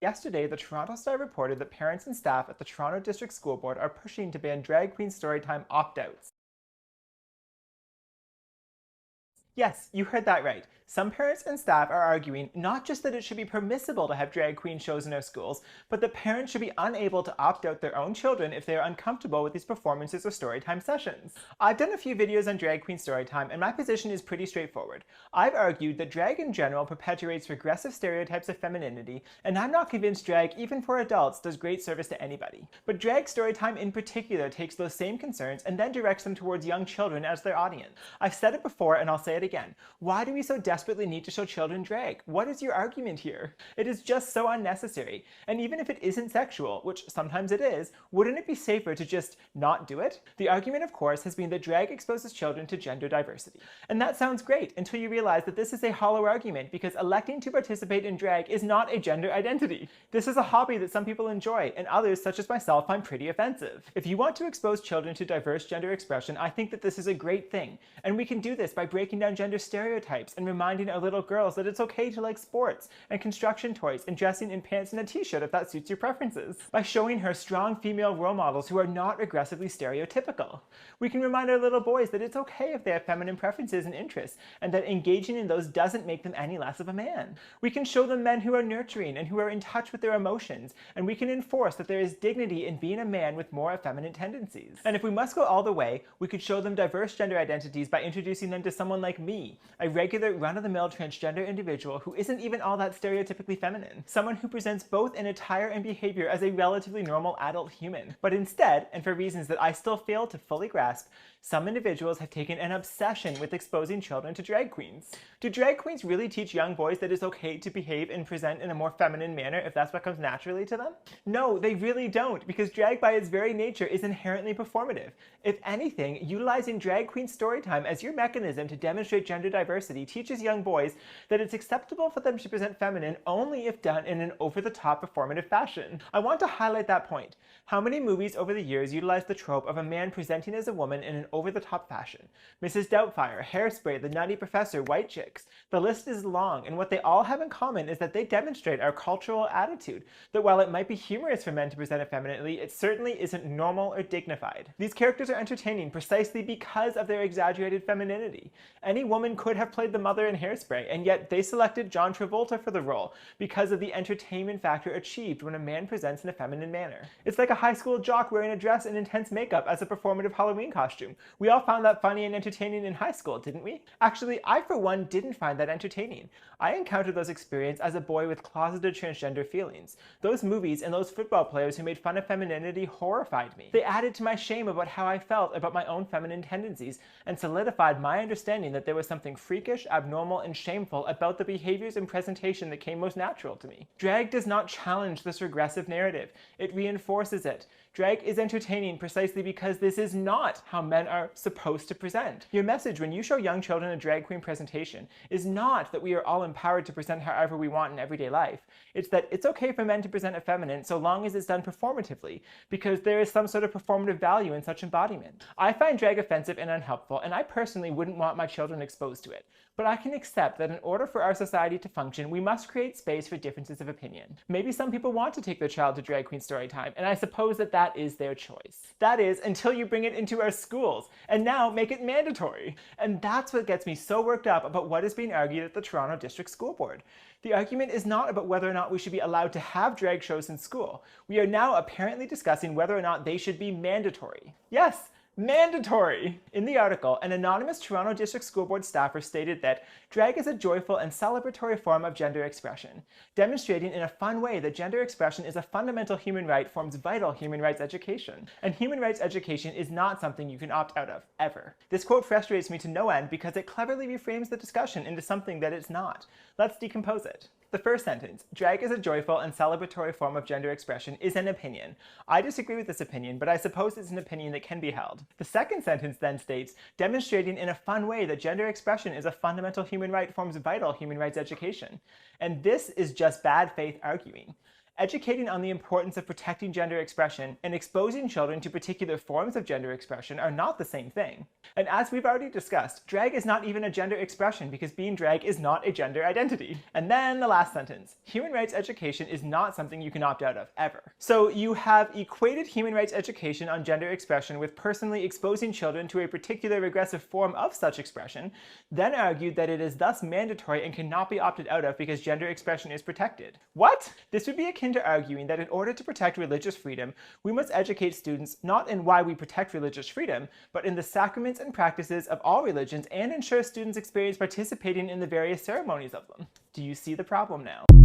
Yesterday, the Toronto Star reported that parents and staff at the Toronto District School Board are pushing to ban Drag Queen Storytime opt-outs. Yes, you heard that right. Some parents and staff are arguing not just that it should be permissible to have drag queen shows in our schools, but that parents should be unable to opt out their own children if they are uncomfortable with these performances or storytime sessions. I've done a few videos on drag queen storytime, and my position is pretty straightforward. I've argued that drag in general perpetuates regressive stereotypes of femininity, and I'm not convinced drag, even for adults, does great service to anybody. But drag storytime in particular takes those same concerns and then directs them towards young children as their audience. I've said it before and I'll say it again. Why do we so desperately need to show children drag? What is your argument here? It is just so unnecessary. And even if it isn't sexual, which sometimes it is, wouldn't it be safer to just not do it? The argument, of course, has been that drag exposes children to gender diversity. And that sounds great until you realize that this is a hollow argument because electing to participate in drag is not a gender identity. This is a hobby that some people enjoy and others, such as myself, find pretty offensive. If you want to expose children to diverse gender expression, I think that this is a great thing. And we can do this by breaking down gender stereotypes and reminding our little girls that it's okay to like sports and construction toys and dressing in pants and a t-shirt if that suits your preferences. By showing her strong female role models who are not regressively stereotypical. We can remind our little boys that it's okay if they have feminine preferences and interests, and that engaging in those doesn't make them any less of a man. We can show them men who are nurturing and who are in touch with their emotions, and we can enforce that there is dignity in being a man with more effeminate tendencies. And if we must go all the way, we could show them diverse gender identities by introducing them to someone like me, a regular run-of-the-mill transgender individual who isn't even all that stereotypically feminine. Someone who presents both in attire and behavior as a relatively normal adult human. But instead, and for reasons that I still fail to fully grasp, some individuals have taken an obsession with exposing children to drag queens. Do drag queens really teach young boys that it's okay to behave and present in a more feminine manner if that's what comes naturally to them? No, they really don't, because drag by its very nature is inherently performative. If anything, utilizing drag queen storytime as your mechanism to demonstrate gender diversity teaches young boys that it's acceptable for them to present feminine only if done in an over-the-top performative fashion. I want to highlight that point. How many movies over the years utilize the trope of a man presenting as a woman in an over-the-top fashion? Mrs. Doubtfire, Hairspray, The Nutty Professor, White Chicks. The list is long, and what they all have in common is that they demonstrate our cultural attitude, that while it might be humorous for men to present effeminately, it certainly isn't normal or dignified. These characters are entertaining precisely because of their exaggerated femininity. Any woman could have played the mother in Hairspray, and yet they selected John Travolta for the role because of the entertainment factor achieved when a man presents in a feminine manner. It's like a high school jock wearing a dress and intense makeup as a performative Halloween costume. We all found that funny and entertaining in high school, didn't we? Actually, I for one didn't find that entertaining. I encountered those experiences as a boy with closeted transgender feelings. Those movies and those football players who made fun of femininity horrified me. They added to my shame about how I felt about my own feminine tendencies and solidified my understanding that there was something freakish, abnormal, and shameful about the behaviors and presentation that came most natural to me. Drag does not challenge this regressive narrative. It reinforces it. Drag is entertaining precisely because this is not how men are supposed to present. Your message when you show young children a drag queen presentation is not that we are all empowered to present however we want in everyday life. It's that it's okay for men to present effeminate so long as it's done performatively, because there is some sort of performative value in such embodiment. I find drag offensive and unhelpful, and I personally wouldn't want my children exposed to it. But I can accept that in order for our society to function, we must create space for differences of opinion. Maybe some people want to take their child to drag queen storytime, and I suppose that that is their choice. That is, until you bring it into our schools, and now make it mandatory. And that's what gets me so worked up about what is being argued at the Toronto District School Board. The argument is not about whether or not we should be allowed to have drag shows in school. We are now apparently discussing whether or not they should be mandatory. Yes! Mandatory! In the article, an anonymous Toronto District School Board staffer stated that drag is a joyful and celebratory form of gender expression, demonstrating in a fun way that gender expression is a fundamental human right, forms vital human rights education. And human rights education is not something you can opt out of, ever. This quote frustrates me to no end because it cleverly reframes the discussion into something that it's not. Let's decompose it. The first sentence, drag is a joyful and celebratory form of gender expression, is an opinion. I disagree with this opinion, but I suppose it's an opinion that can be held. The second sentence then states, demonstrating in a fun way that gender expression is a fundamental human right, forms vital human rights education. And this is just bad faith arguing. Educating on the importance of protecting gender expression and exposing children to particular forms of gender expression are not the same thing. And as we've already discussed, drag is not even a gender expression because being drag is not a gender identity. And then the last sentence, human rights education is not something you can opt out of, ever. So you have equated human rights education on gender expression with personally exposing children to a particular regressive form of such expression, then argued that it is thus mandatory and cannot be opted out of because gender expression is protected. What? This would be akin to arguing that in order to protect religious freedom, we must educate students not in why we protect religious freedom, but in the sacraments and practices of all religions and ensure students experience participating in the various ceremonies of them. Do you see the problem now?